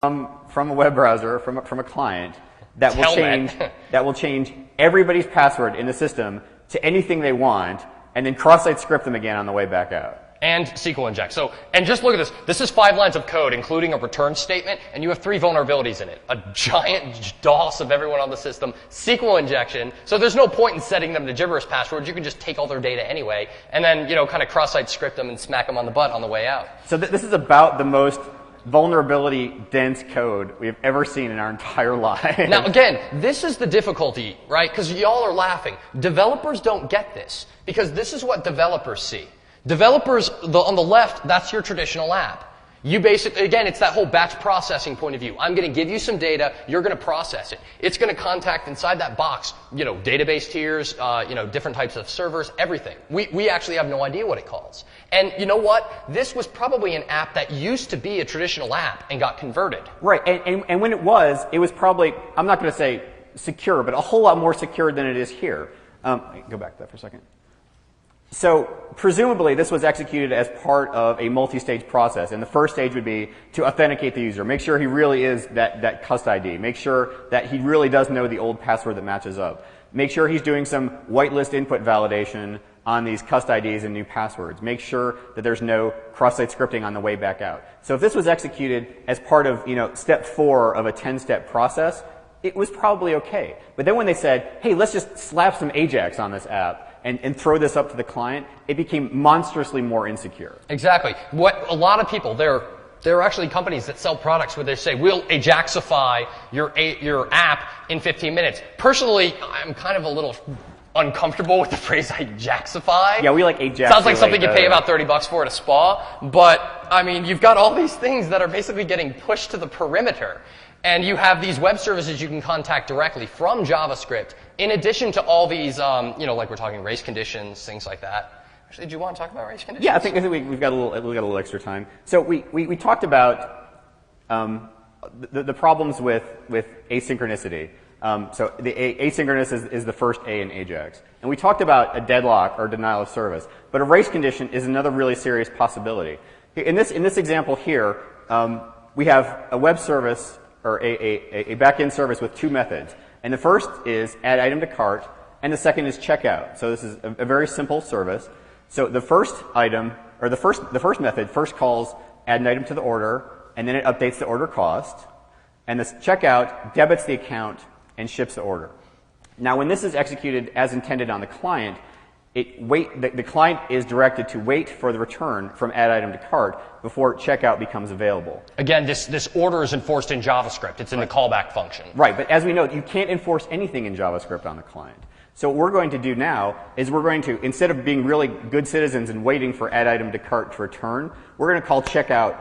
from a web browser, from a client, that will change Telnet. that will change everybody's password in the system to anything they want, and then cross-site script them again on the way back out. And SQL inject. So, and just look at this. This is 5 lines of code, including a return statement, and you have 3 vulnerabilities in it. A giant DOS of everyone on the system, SQL injection. So there's no point in setting them to gibberish passwords. You can just take all their data anyway, and then, kind of cross-site script them and smack them on the butt on the way out. So this is about the most vulnerability-dense code we have ever seen in our entire lives. Now, again, this is the difficulty, right? Because y'all are laughing. Developers don't get this, because this is what developers see. Developers, on the left, that's your traditional app. You basically, again, it's that whole batch processing point of view. I'm going to give you some data, you're going to process it. It's going to contact inside that box, database tiers, different types of servers, everything. We actually have no idea what it calls. And you know what? This was probably an app that used to be a traditional app and got converted. Right, and when it was probably, I'm not going to say secure, but a whole lot more secure than it is here. Go back to that for a second. So presumably this was executed as part of a multi-stage process, and the first stage would be to authenticate the user, make sure he really is that cust ID, make sure that he really does know the old password that matches up, make sure he's doing some whitelist input validation on these cust IDs and new passwords, make sure that there's no cross-site scripting on the way back out. So if this was executed as part of step 4 of a 10-step process, it was probably okay. But then when they said, hey, let's just slap some AJAX on this app, and throw this up to the client, it became monstrously more insecure. Exactly. What a lot of people, there are actually companies that sell products where they say, we'll Ajaxify your app in 15 minutes. Personally, I'm kind of a little uncomfortable with the phrase Ajaxify. Yeah, we like Ajax. Sounds like something you pay about $30 for at a spa. But, you've got all these things that are basically getting pushed to the perimeter. And you have these web services you can contact directly from JavaScript, in addition to all these, like we're talking race conditions, things like that. Actually, do you want to talk about race conditions? Yeah, I think we've got a little extra time. So we talked about the problems with asynchronicity. So the asynchronous is the first A in AJAX. And we talked about a deadlock or denial of service. But a race condition is another really serious possibility. In this example here, we have a web service or a back-end service with 2 methods. And the first is add item to cart, and the second is checkout. So this is a very simple service. So the first item, or the first method first calls add an item to the order, and then it updates the order cost. And the checkout debits the account and ships the order. Now when this is executed as intended on the client, the client is directed to wait for the return from add item to cart before checkout becomes available. Again, this order is enforced in JavaScript. It's in the callback function. Right, but as we know, you can't enforce anything in JavaScript on the client. So what we're going to do now is we're going to, instead of being really good citizens and waiting for add item to cart to return, we're going to call checkout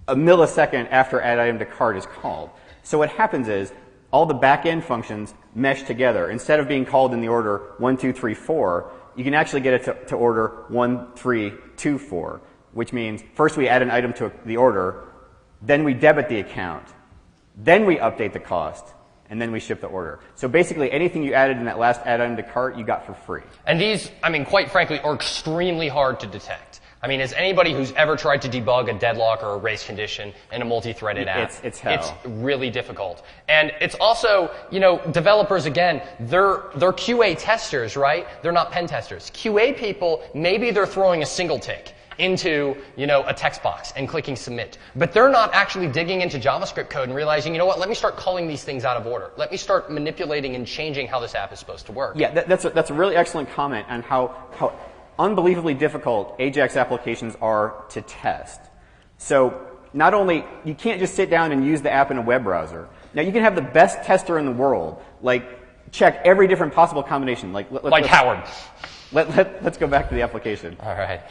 a millisecond after add item to cart is called. So what happens is all the back-end functions mesh together. Instead of being called in the order 1, 2, 3, 4, you can actually get it to order 1, 3, 2, 4, which means first we add an item to the order, then we debit the account, then we update the cost, and then we ship the order. So basically anything you added in that last add item to cart, you got for free. And these, quite frankly, are extremely hard to detect. As anybody who's ever tried to debug a deadlock or a race condition in a multi-threaded app, it's hell. It's really difficult. And it's also, developers, again, they're QA testers, right? They're not pen testers. QA people, maybe they're throwing a single tick into, a text box and clicking submit. But they're not actually digging into JavaScript code and realizing, let me start calling these things out of order. Let me start manipulating and changing how this app is supposed to work. Yeah, that's a really excellent comment on how unbelievably difficult AJAX applications are to test. So not only, you can't just sit down and use the app in a web browser. Now you can have the best tester in the world, check every different possible combination. Like Howard. Let's go back to the application. All right.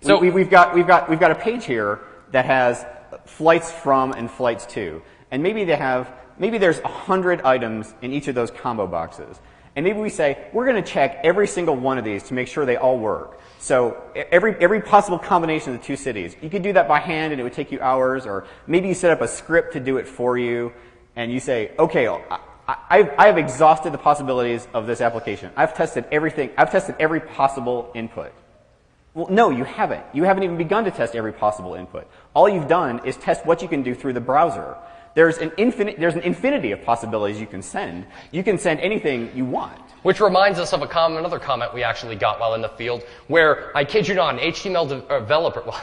So we've got a page here that has flights from and flights to. And maybe there's 100 items in each of those combo boxes. And maybe we say, we're going to check every single one of these to make sure they all work. So every possible combination of the 2 cities. You could do that by hand and it would take you hours, or maybe you set up a script to do it for you, and you say, okay, I have exhausted the possibilities of this application. I've tested everything. I've tested every possible input. Well, no, you haven't. You haven't even begun to test every possible input. All you've done is test what you can do through the browser. There's an infinity of possibilities you can send. You can send anything you want. Which reminds us of another comment we actually got while in the field, where, I kid you not, an HTML developer, well,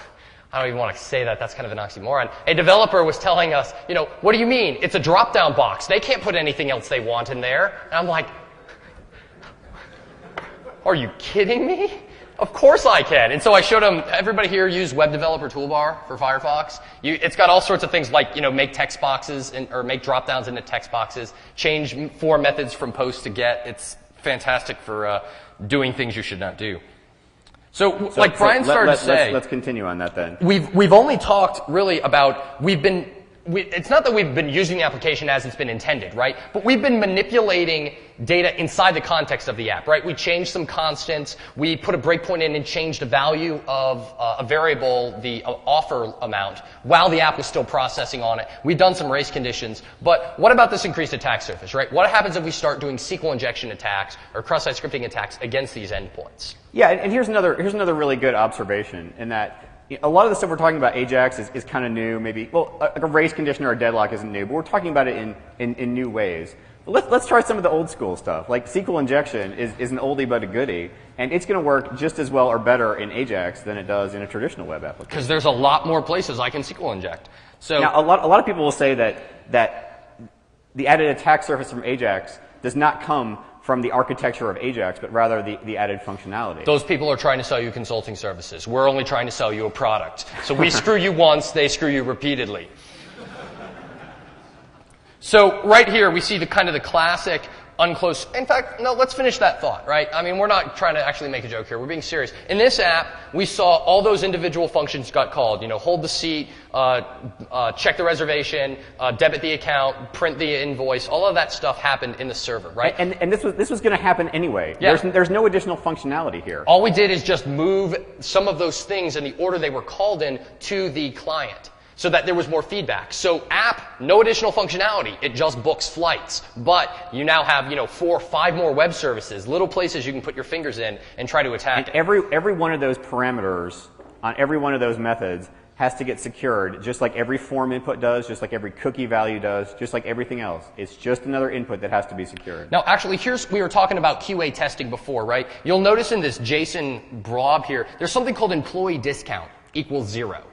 I don't even want to say that, that's kind of an oxymoron. A developer was telling us, what do you mean? It's a drop-down box. They can't put anything else they want in there. And I'm like, are you kidding me? Of course I can. And so I showed them, everybody here use Web Developer Toolbar for Firefox. It's got all sorts of things like, make text boxes or make drop-downs into text boxes, change form methods from post to get. It's fantastic for doing things you should not do. So like Brian started to say... Let's continue on that then. We've only talked really about, it's not that we've been using the application as it's been intended, right? But we've been manipulating data inside the context of the app, right? We changed some constants. We put a breakpoint in and changed a value of a variable, the offer amount, while the app was still processing on it. We've done some race conditions. But what about this increased attack surface, right? What happens if we start doing SQL injection attacks or cross-site scripting attacks against these endpoints? Yeah, and here's another really good observation in that a lot of the stuff we're talking about Ajax is kind of new, maybe. Well, a race condition or a deadlock isn't new, but we're talking about it in new ways. But let's try some of the old school stuff. Like SQL injection is an oldie but a goodie, and it's going to work just as well or better in Ajax than it does in a traditional web application. Because there's a lot more places I can SQL inject. So now, a lot of people will say that the added attack surface from Ajax does not come from the architecture of Ajax, but rather the added functionality. Those people are trying to sell you consulting services. We're only trying to sell you a product. So we screw you once, they screw you repeatedly. So right here, we see the kind of the classic unclose. In fact, no, let's finish that thought, right? I mean, we're not trying to actually make a joke here. We're being serious. In this app, we saw all those individual functions got called. Hold the seat, check the reservation, debit the account, print the invoice. All of that stuff happened in the server, right? And this was going to happen anyway. Yeah. There's no additional functionality here. All we did is just move some of those things in the order they were called in to the client, so that there was more feedback. So app, no additional functionality. It just books flights. But you now have, 4 or 5 more web services, little places you can put your fingers in and try to attack it. Every one of those parameters on every one of those methods has to get secured, just like every form input does, just like every cookie value does, just like everything else. It's just another input that has to be secured. Now, actually, we were talking about QA testing before, right? You'll notice in this JSON blob here, there's something called employee discount equals 0.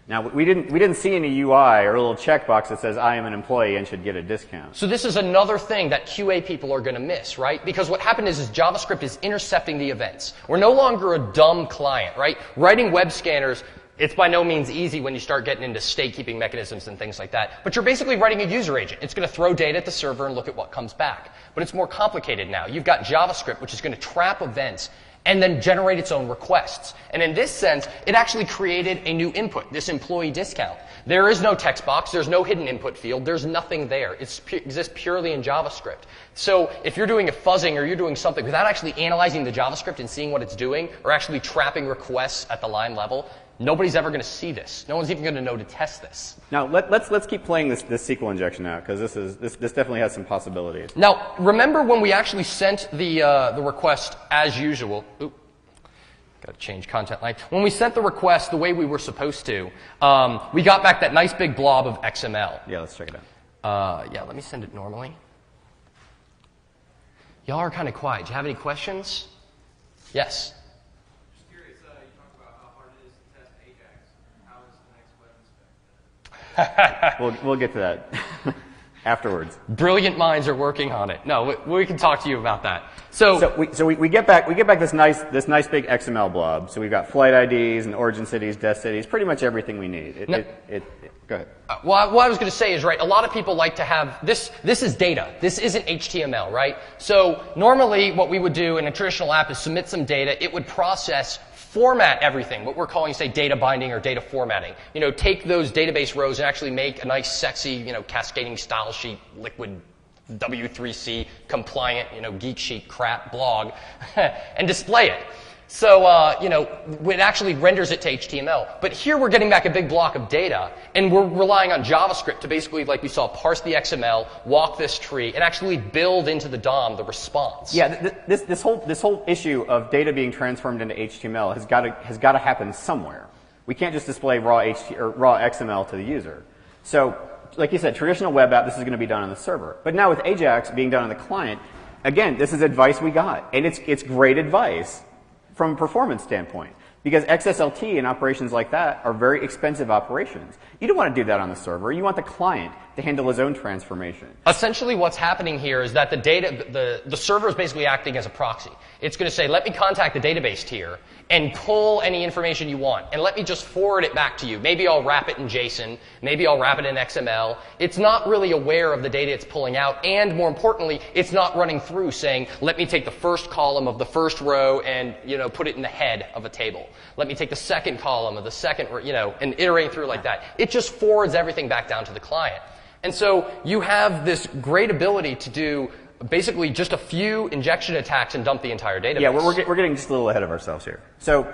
Now, we didn't see any UI or a little checkbox that says I am an employee and should get a discount. So this is another thing that QA people are going to miss, right? Because what happened is JavaScript is intercepting the events. We're no longer a dumb client, right? Writing web scanners, it's by no means easy when you start getting into state-keeping mechanisms and things like that. But you're basically writing a user agent. It's going to throw data at the server and look at what comes back. But it's more complicated now. You've got JavaScript, which is going to trap events and then generate its own requests. And in this sense, it actually created a new input, this employee discount. There is no text box, there's no hidden input field, there's nothing there. It exists purely in JavaScript. So if you're doing a fuzzing or you're doing something without actually analyzing the JavaScript and seeing what it's doing, or actually trapping requests at the line level, nobody's ever going to see this. No one's even going to know to test this. Now let's keep playing this SQL injection out, because this definitely has some possibilities. Now remember when we actually sent the request as usual. Oop, got to change content line. When we sent the request the way we were supposed to, we got back that nice big blob of XML. Yeah, let's check it out. Yeah, let me send it normally. Y'all are kind of quiet. Do you have any questions? Yes. We'll get to that afterwards. Brilliant minds are working on it. No, we can talk to you about that. So we get back this nice big XML blob. So we've got flight IDs and origin cities, death cities, pretty much everything we need. Go ahead. Well, what I was going to say is, right, a lot of people like to have this is data. This isn't HTML, right? So normally what we would do in a traditional app is submit some data. It would process, format everything, what we're calling, say, data binding or data formatting. Take those database rows and actually make a nice, sexy, cascading style sheet, liquid W3C compliant, geek sheet crap blog, and display it. So, you know, it actually renders it to HTML. But here we're getting back a big block of data, and we're relying on JavaScript to basically, like we saw, parse the XML, walk this tree, and actually build into the DOM the response. Yeah, this whole issue of data being transformed into HTML has got to happen somewhere. We can't just display raw XML to the user. So, like you said, traditional web app, this is going to be done on the server. But now with Ajax being done on the client, again, this is advice we got, and it's great advice from a performance standpoint. Because XSLT and operations like that are very expensive operations. You don't want to do that on the server. You want the client to handle his own transformation. Essentially what's happening here is that the data, the server is basically acting as a proxy. It's going to say, let me contact the database tier and pull any information you want, and let me just forward it back to you. Maybe I'll wrap it in JSON. Maybe I'll wrap it in XML. It's not really aware of the data it's pulling out, and more importantly, it's not running through saying, let me take the first column of the first row and, you know, put it in the head of a table. Let me take the second column of the second, you know, and iterating through like that. It just forwards everything back down to the client. And so you have this great ability to do basically just a few injection attacks and dump the entire database. Yeah, we're getting just a little ahead of ourselves here. So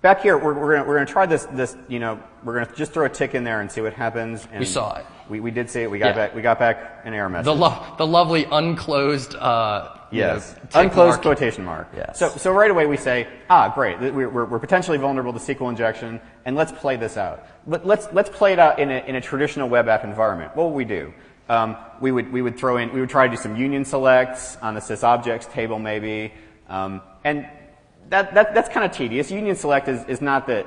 back here, we're going to try this, you know, we're going to just throw a tick in there and see what happens. And we saw it. We did see it. We got back an error message. The lovely unclosed, yes, you know, unclosed mark. quotation mark. Yes. So right away we say, great, we're potentially vulnerable to SQL injection, and let's play this out. But let's play it out in a traditional web app environment. What would we do? We would try to do some union selects on the sysobjects table maybe, and that's kind of tedious. Union select is not the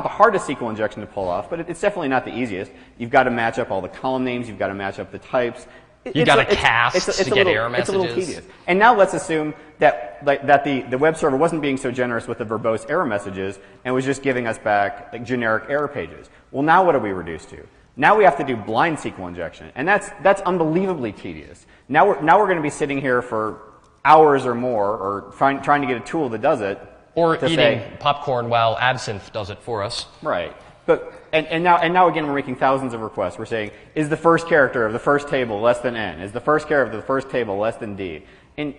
hardest SQL injection to pull off, but it's definitely not the easiest. You've got to match up all the column names. You've got to match up the types. You've got to cast to get error messages. It's a little tedious. And now let's assume that the web server wasn't being so generous with the verbose error messages and was just giving us back like generic error pages. Well, now what are we reduced to? Now we have to do blind SQL injection, and that's unbelievably tedious. Now we're going to be sitting here for hours or more, or trying to get a tool that does it. Or eating popcorn while Absinthe does it for us. Right. But and now again we're making thousands of requests. We're saying, is the first character of the first table less than n? Is the first character of the first table less than d? And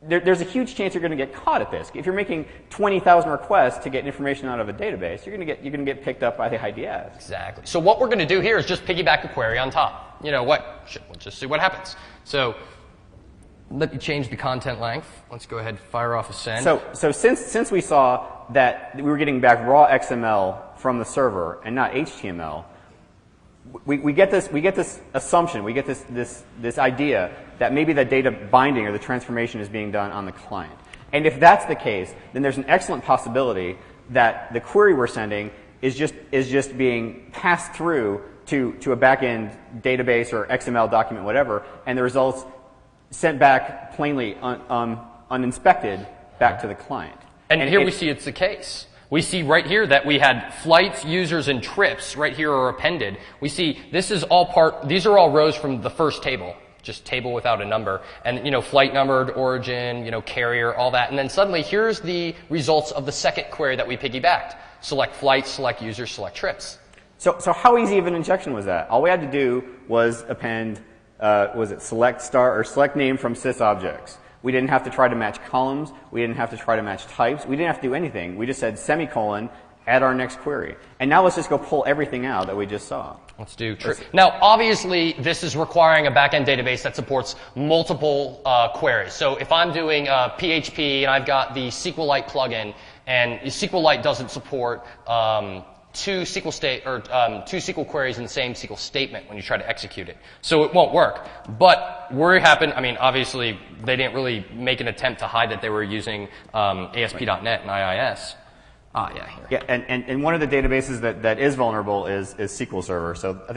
there's a huge chance you're going to get caught at this. If you're making 20,000 requests to get information out of a database, you're going to get picked up by the IDS. Exactly. So what we're going to do here is just piggyback a query on top. You know what? We'll just see what happens. So let me change the content length. Let's go ahead and fire off a send. So since we saw that we were getting back raw XML from the server and not HTML, we get this assumption, we get this idea that maybe the data binding or the transformation is being done on the client. And if that's the case, then there's an excellent possibility that the query we're sending is just being passed through to a backend database or XML document, whatever, and the results sent back plainly uninspected back to the client. And here we see it's the case. We see right here that we had flights, users, and trips right here are appended. We see this is all these are all rows from the first table, just table without a number. And, you know, flight numbered, origin, you know, carrier, all that. And then suddenly here's the results of the second query that we piggybacked. Select flights, select users, select trips. So how easy of an injection was that? All we had to do was append, select star or select name from sysobjects. We didn't have to try to match columns. We didn't have to try to match types. We didn't have to do anything. We just said semicolon, add our next query. And now let's just go pull everything out that we just saw. Let's do trip. Now, obviously, this is requiring a backend database that supports multiple queries. So if I'm doing PHP and I've got the SQLite plugin, and SQLite doesn't support two SQL queries in the same SQL statement when you try to execute it. So it won't work. But I mean, obviously, they didn't really make an attempt to hide that they were using ASP.NET and IIS. Yeah, here. Yeah, and one of the databases that is vulnerable is SQL Server. So I think